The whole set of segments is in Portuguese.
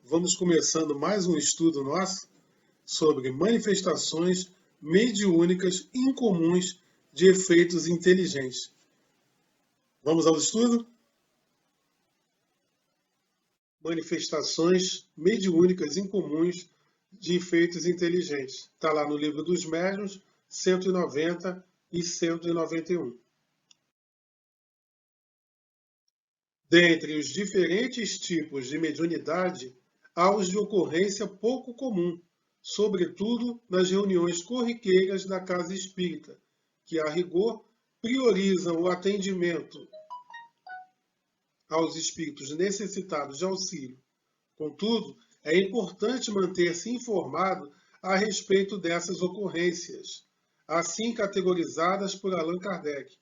vamos começando mais um estudo nosso sobre manifestações mediúnicas incomuns de efeitos inteligentes. Vamos ao estudo? Manifestações mediúnicas incomuns de efeitos inteligentes. Está lá no Livro dos Médiuns, 190 e 191. Dentre os diferentes tipos de mediunidade, há os de ocorrência pouco comum, sobretudo nas reuniões corriqueiras da casa espírita, que, a rigor, priorizam o atendimento aos espíritos necessitados de auxílio. Contudo, é importante manter-se informado a respeito dessas ocorrências, assim categorizadas por Allan Kardec.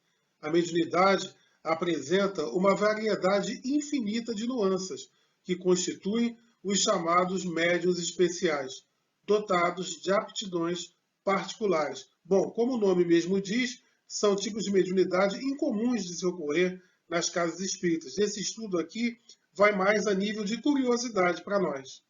A mediunidade apresenta uma variedade infinita de nuances, que constituem os chamados médiuns especiais, dotados de aptidões particulares. Bom, como o nome mesmo diz, são tipos de mediunidade incomuns de se ocorrer nas casas espíritas. Esse estudo aqui vai mais a nível de curiosidade para nós.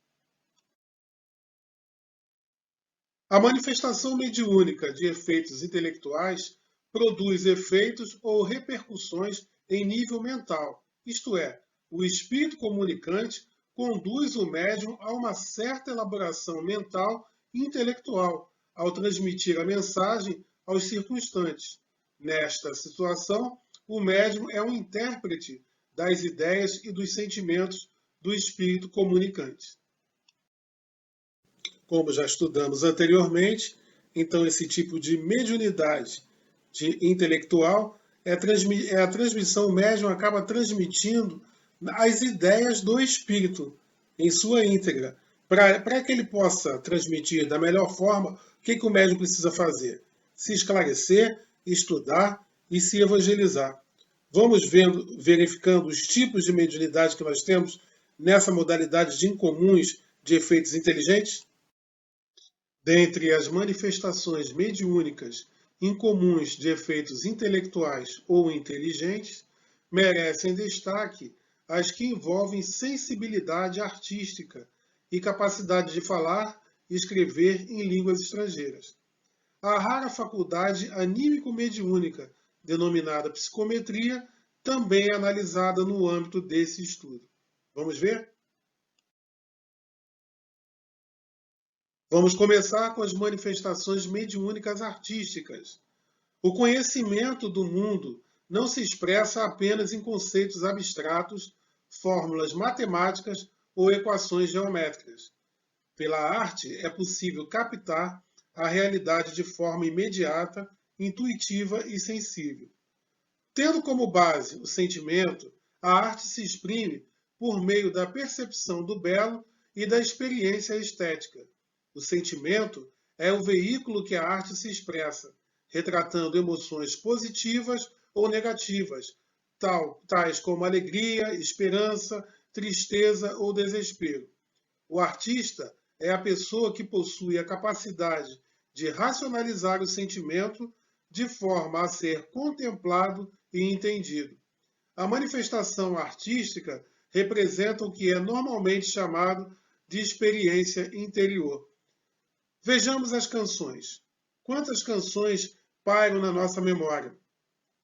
A manifestação mediúnica de efeitos intelectuais produz efeitos ou repercussões em nível mental, isto é, o espírito comunicante conduz o médium a uma certa elaboração mental e intelectual, ao transmitir a mensagem aos circunstantes. Nesta situação, o médium é um intérprete das ideias e dos sentimentos do espírito comunicante. Como já estudamos anteriormente, então esse tipo de mediunidade intelectual é a transmissão, o médium acaba transmitindo as ideias do espírito em sua íntegra. Para que ele possa transmitir da melhor forma, o que o médium precisa fazer? Se esclarecer, estudar e se evangelizar. Vamos verificando os tipos de mediunidade que nós temos nessa modalidade de incomuns de efeitos inteligentes? Dentre as manifestações mediúnicas incomuns de efeitos intelectuais ou inteligentes, merecem destaque as que envolvem sensibilidade artística e capacidade de falar e escrever em línguas estrangeiras. A rara faculdade anímico-mediúnica, denominada psicometria, também é analisada no âmbito desse estudo. Vamos ver? Vamos começar com as manifestações mediúnicas artísticas. O conhecimento do mundo não se expressa apenas em conceitos abstratos, fórmulas matemáticas ou equações geométricas. Pela arte é possível captar a realidade de forma imediata, intuitiva e sensível. Tendo como base o sentimento, a arte se exprime por meio da percepção do belo e da experiência estética. O sentimento é o veículo que a arte se expressa, retratando emoções positivas ou negativas, tais como alegria, esperança, tristeza ou desespero. O artista é a pessoa que possui a capacidade de racionalizar o sentimento de forma a ser contemplado e entendido. A manifestação artística representa o que é normalmente chamado de experiência interior. Vejamos as canções. Quantas canções pairam na nossa memória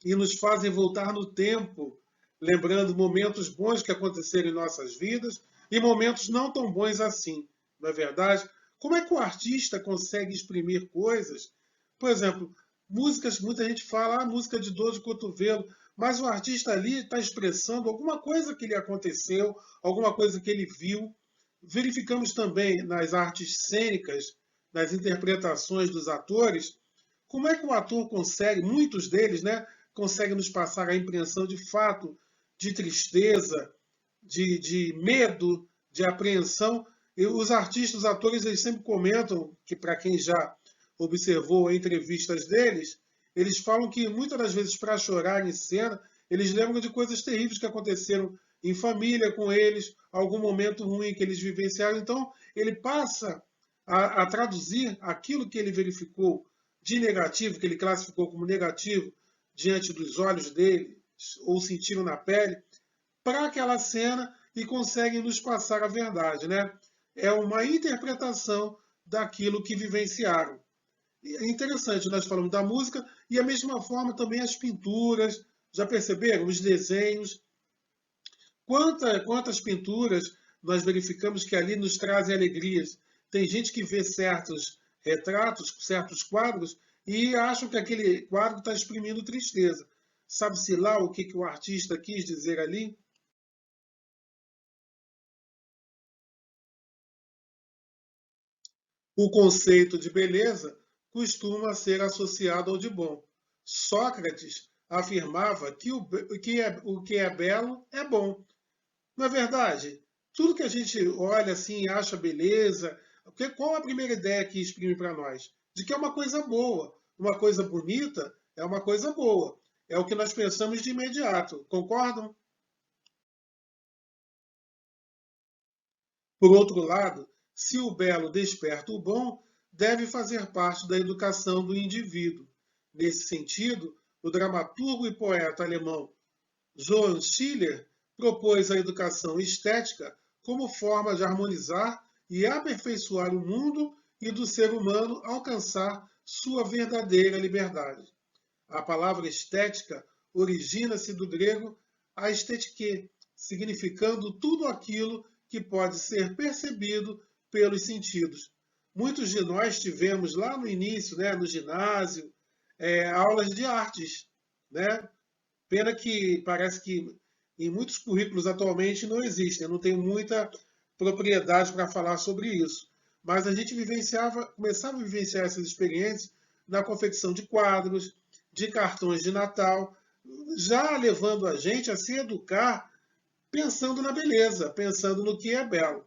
e nos fazem voltar no tempo, lembrando momentos bons que aconteceram em nossas vidas e momentos não tão bons assim, não é verdade? Como é que o artista consegue exprimir coisas? Por exemplo, músicas, muita gente fala, música de dor de cotovelo, mas o artista ali está expressando alguma coisa que lhe aconteceu, alguma coisa que ele viu. Verificamos também nas artes cênicas, nas interpretações dos atores, como é que o ator consegue, muitos deles, né, conseguem nos passar a impressão de fato, de tristeza, de medo, de apreensão. E os artistas, os atores, eles sempre comentam que, para quem já observou entrevistas deles, eles falam que muitas das vezes, para chorar em cena, eles lembram de coisas terríveis que aconteceram em família com eles, algum momento ruim que eles vivenciaram. Então, ele passa a traduzir aquilo que ele verificou de negativo, que ele classificou como negativo, diante dos olhos dele, ou sentiram na pele, para aquela cena e conseguem nos passar a verdade, né? É uma interpretação daquilo que vivenciaram. É interessante, nós falamos da música e a mesma forma também as pinturas, já perceberam? Os desenhos. Quantas pinturas nós verificamos que ali nos trazem alegrias. Tem gente que vê certos retratos, certos quadros, e acham que aquele quadro está exprimindo tristeza. Sabe-se lá o que o artista quis dizer ali? O conceito de beleza costuma ser associado ao de bom. Sócrates afirmava que o que é belo é bom. Não é verdade? Tudo que a gente olha assim e acha beleza, qual a primeira ideia que exprime para nós? De que é uma coisa boa. Uma coisa bonita é uma coisa boa. É o que nós pensamos de imediato. Concordam? Por outro lado, se o belo desperta o bom, deve fazer parte da educação do indivíduo. Nesse sentido, o dramaturgo e poeta alemão Johann Schiller propôs a educação estética como forma de harmonizar e aperfeiçoar o mundo e do ser humano alcançar sua verdadeira liberdade. A palavra estética origina-se do grego aestetike, significando tudo aquilo que pode ser percebido pelos sentidos. Muitos de nós tivemos lá no início, né, no ginásio, aulas de artes, né? Pena que parece que em muitos currículos atualmente não existem, eu não tenho muita propriedade para falar sobre isso. Mas a gente começava a vivenciar essas experiências na confecção de quadros, de cartões de Natal, já levando a gente a se educar pensando na beleza, pensando no que é belo.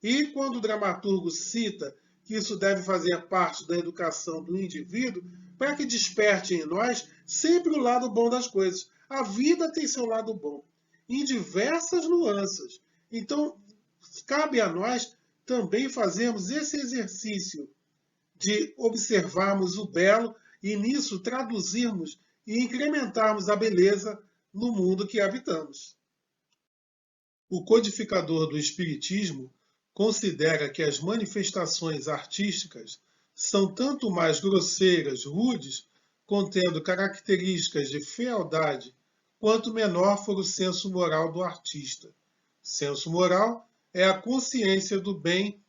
E quando o dramaturgo cita que isso deve fazer parte da educação do indivíduo, para que desperte em nós sempre o lado bom das coisas. A vida tem seu lado bom, em diversas nuances. Então, cabe a nós também fazermos esse exercício de observarmos o belo e nisso traduzirmos e incrementarmos a beleza no mundo que habitamos. O codificador do Espiritismo considera que as manifestações artísticas são tanto mais grosseiras, rudes, contendo características de fealdade, quanto menor for o senso moral do artista. Senso moral é a consciência do bem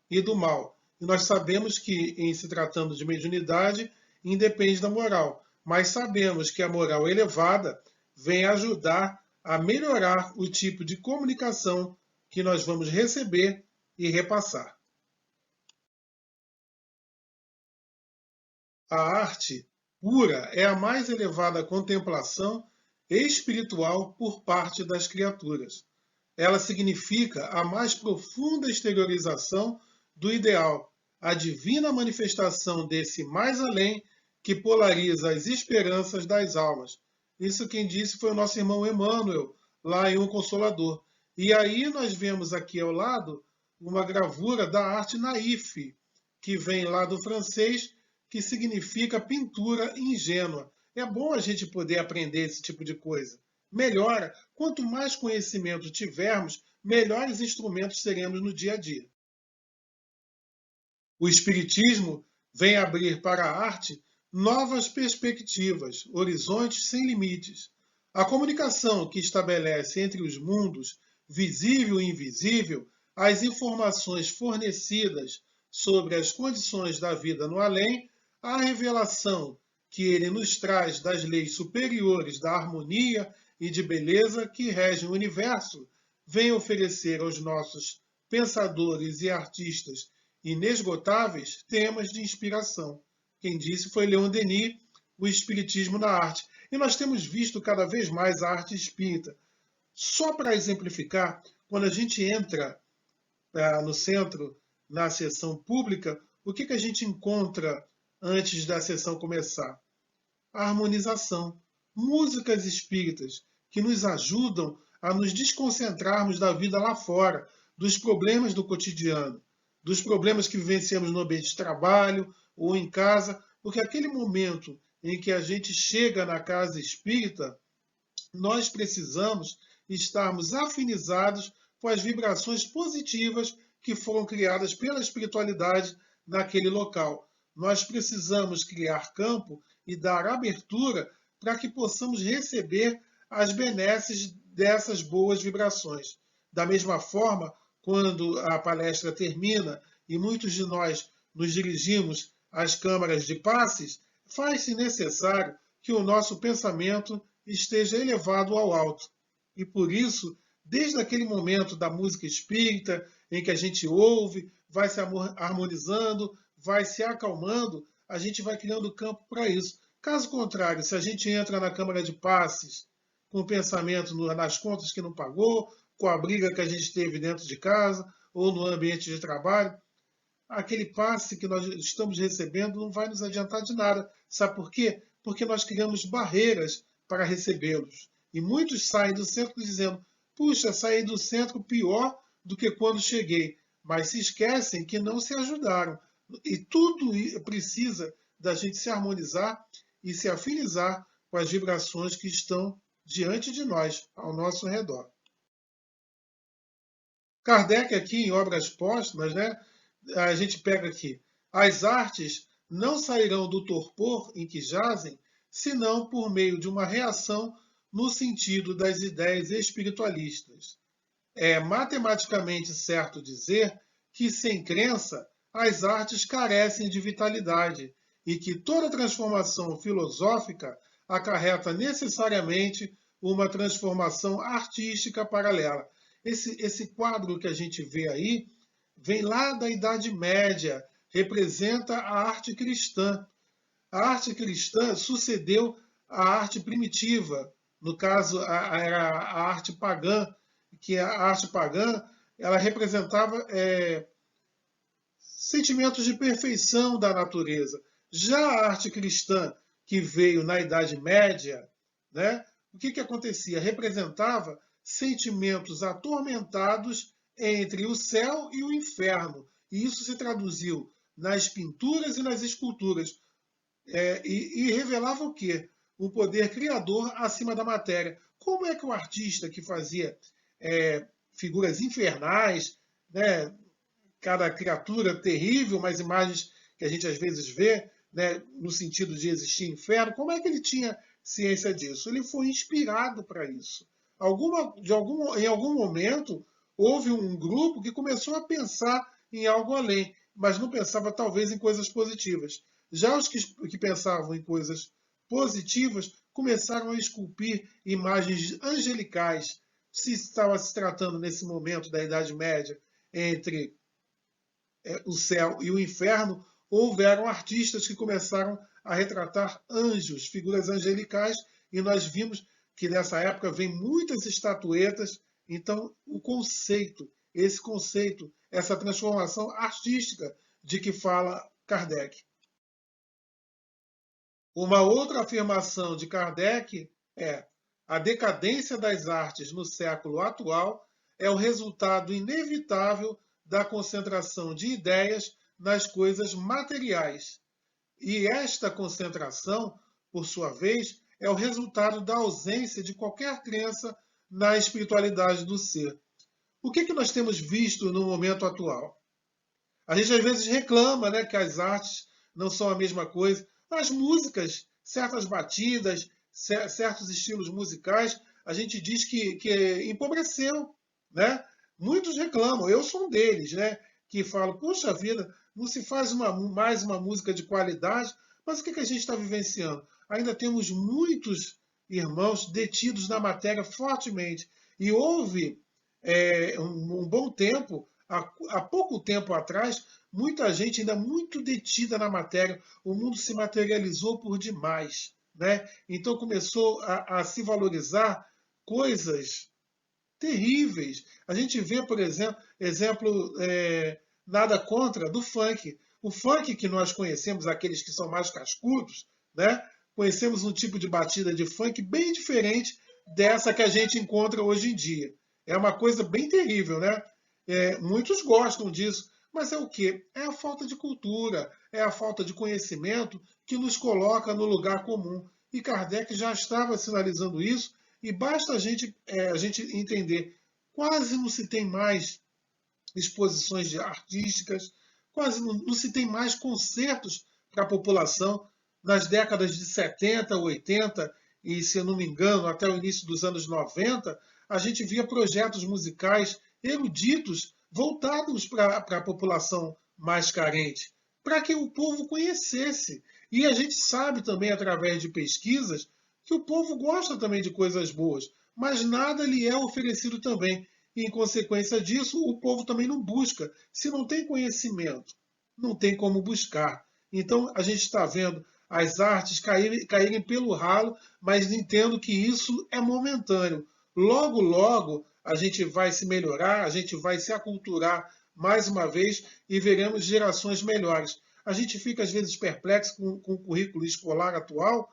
e do mal. E nós sabemos que, em se tratando de mediunidade, independe da moral, mas sabemos que a moral elevada vem ajudar a melhorar o tipo de comunicação que nós vamos receber e repassar. A arte pura é a mais elevada contemplação espiritual por parte das criaturas. Ela significa a mais profunda exteriorização do ideal, a divina manifestação desse mais além que polariza as esperanças das almas. Isso quem disse foi o nosso irmão Emmanuel, lá em Um Consolador. E aí nós vemos aqui ao lado uma gravura da arte naif, que vem lá do francês, que significa pintura ingênua. É bom a gente poder aprender esse tipo de coisa. Melhora. Quanto mais conhecimento tivermos, melhores instrumentos seremos no dia a dia. O Espiritismo vem abrir para a arte novas perspectivas, horizontes sem limites. A comunicação que estabelece entre os mundos, visível e invisível, as informações fornecidas sobre as condições da vida no além, a revelação que ele nos traz das leis superiores da harmonia e de beleza que regem o universo, vem oferecer aos nossos pensadores e artistas inesgotáveis temas de inspiração. Quem disse foi Leon Denis, O Espiritismo na Arte. E nós temos visto cada vez mais a arte espírita. Só para exemplificar, quando a gente entra no centro, na sessão pública, o que a gente encontra antes da sessão começar? A harmonização. Músicas espíritas que nos ajudam a nos desconcentrarmos da vida lá fora, dos problemas do cotidiano, dos problemas que vivenciamos no ambiente de trabalho ou em casa, porque aquele momento em que a gente chega na casa espírita, nós precisamos estarmos afinizados com as vibrações positivas que foram criadas pela espiritualidade naquele local. Nós precisamos criar campo e dar abertura para que possamos receber as benesses dessas boas vibrações. Da mesma forma, quando a palestra termina e muitos de nós nos dirigimos às câmaras de passes, faz-se necessário que o nosso pensamento esteja elevado ao alto. E por isso, desde aquele momento da música espírita, em que a gente ouve, vai se harmonizando, vai se acalmando, a gente vai criando campo para isso. Caso contrário, se a gente entra na câmara de passes com o pensamento nas contas que não pagou, com a briga que a gente teve dentro de casa ou no ambiente de trabalho, aquele passe que nós estamos recebendo não vai nos adiantar de nada. Sabe por quê? Porque nós criamos barreiras para recebê-los. E muitos saem do centro dizendo: puxa, saí do centro pior do que quando cheguei. Mas se esquecem que não se ajudaram. E tudo precisa da gente se harmonizar e se afinizar com as vibrações que estão diante de nós, ao nosso redor. Kardec, aqui em Obras Póstumas, né, a gente pega aqui: as artes não sairão do torpor em que jazem, senão por meio de uma reação no sentido das ideias espiritualistas. É matematicamente certo dizer que, sem crença, as artes carecem de vitalidade e que toda transformação filosófica acarreta necessariamente uma transformação artística paralela. Esse quadro que a gente vê aí vem lá da Idade Média, representa a arte cristã. A arte cristã sucedeu à arte primitiva, no caso, era a arte pagã, que a arte pagã ela representava sentimentos de perfeição da natureza. Já a arte cristã, que veio na Idade Média, né, o que acontecia? Representava sentimentos atormentados entre o céu e o inferno. E isso se traduziu nas pinturas e nas esculturas. E revelava o quê? Um poder criador acima da matéria. Como é que o artista que fazia figuras infernais, né, cada criatura terrível, mas imagens que a gente às vezes vê, né, no sentido de existir inferno, como é que ele tinha ciência disso? Ele foi inspirado para isso. Em algum momento, houve um grupo que começou a pensar em algo além, mas não pensava talvez em coisas positivas. Já os que pensavam em coisas positivas começaram a esculpir imagens angelicais. Se estava se tratando nesse momento da Idade Média entre o céu e o inferno, houveram artistas que começaram a retratar anjos, figuras angelicais, e nós vimos que nessa época vem muitas estatuetas. Então, esse conceito, essa transformação artística de que fala Kardec. Uma outra afirmação de Kardec é: a decadência das artes no século atual é o resultado inevitável da concentração de ideias nas coisas materiais. E esta concentração, por sua vez, é o resultado da ausência de qualquer crença na espiritualidade do ser. O que nós temos visto no momento atual? A gente às vezes reclama, né, que as artes não são a mesma coisa. As músicas, certas batidas, certos estilos musicais, a gente diz que empobreceu, né? Muitos reclamam, eu sou um deles, né? Que falo: puxa vida, não se faz mais uma música de qualidade, mas o que a gente está vivenciando? Ainda temos muitos irmãos detidos na matéria fortemente. E houve um bom tempo, há pouco tempo atrás, muita gente ainda muito detida na matéria. O mundo se materializou por demais, né? Então começou a se valorizar coisas terríveis. A gente vê, por exemplo, nada contra, do funk. O funk que nós conhecemos, aqueles que são mais cascudos, né? Conhecemos um tipo de batida de funk bem diferente dessa que a gente encontra hoje em dia. É uma coisa bem terrível, né? Muitos gostam disso, mas é o quê? É a falta de cultura, é a falta de conhecimento que nos coloca no lugar comum. E Kardec já estava sinalizando isso, e basta a gente entender quase não se tem mais exposições artísticas, quase não se tem mais concertos para a população. Nas décadas de 70, 80 e, se eu não me engano, até o início dos anos 90, a gente via projetos musicais eruditos voltados para a população mais carente, para que o povo conhecesse. E a gente sabe também, através de pesquisas, que o povo gosta também de coisas boas, mas nada lhe é oferecido também. E, em consequência disso, o povo também não busca. Se não tem conhecimento, não tem como buscar. Então, a gente está vendo as artes caírem pelo ralo, mas entendo que isso é momentâneo. Logo, logo, a gente vai se melhorar, a gente vai se aculturar mais uma vez e veremos gerações melhores. A gente fica, às vezes, perplexo com o currículo escolar atual.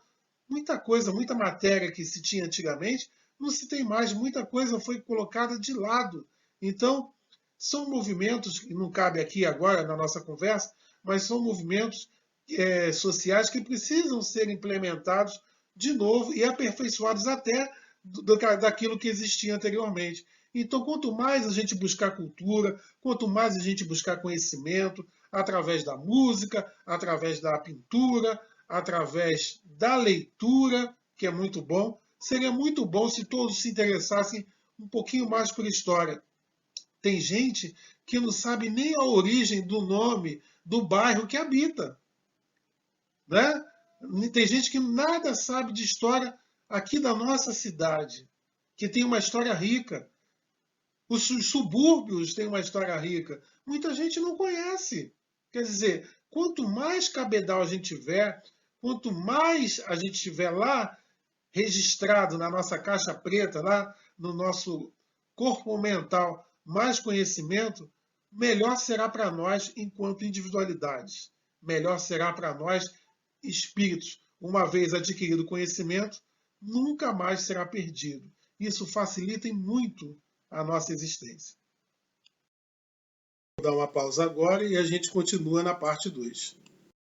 Muita coisa, muita matéria que se tinha antigamente, não se tem mais. Muita coisa foi colocada de lado. Então, são movimentos, que não cabe aqui agora na nossa conversa, mas são movimentos sociais que precisam ser implementados de novo e aperfeiçoados até daquilo que existia anteriormente. Então, quanto mais a gente buscar cultura, quanto mais a gente buscar conhecimento, através da música, através da pintura, através da leitura, que é muito bom, seria muito bom se todos se interessassem um pouquinho mais por história. Tem gente que não sabe nem a origem do nome do bairro que habita. Né? Tem gente que nada sabe de história aqui da nossa cidade, que tem uma história rica. Os subúrbios têm uma história rica. Muita gente não conhece. Quer dizer, quanto mais cabedal a gente tiver, quanto mais a gente tiver lá registrado na nossa caixa preta, lá no nosso corpo mental, mais conhecimento, melhor será para nós enquanto individualidades. Melhor será para nós espíritos. Uma vez adquirido conhecimento, nunca mais será perdido. Isso facilita muito a nossa existência. Vou dar uma pausa agora e a gente continua na parte 2.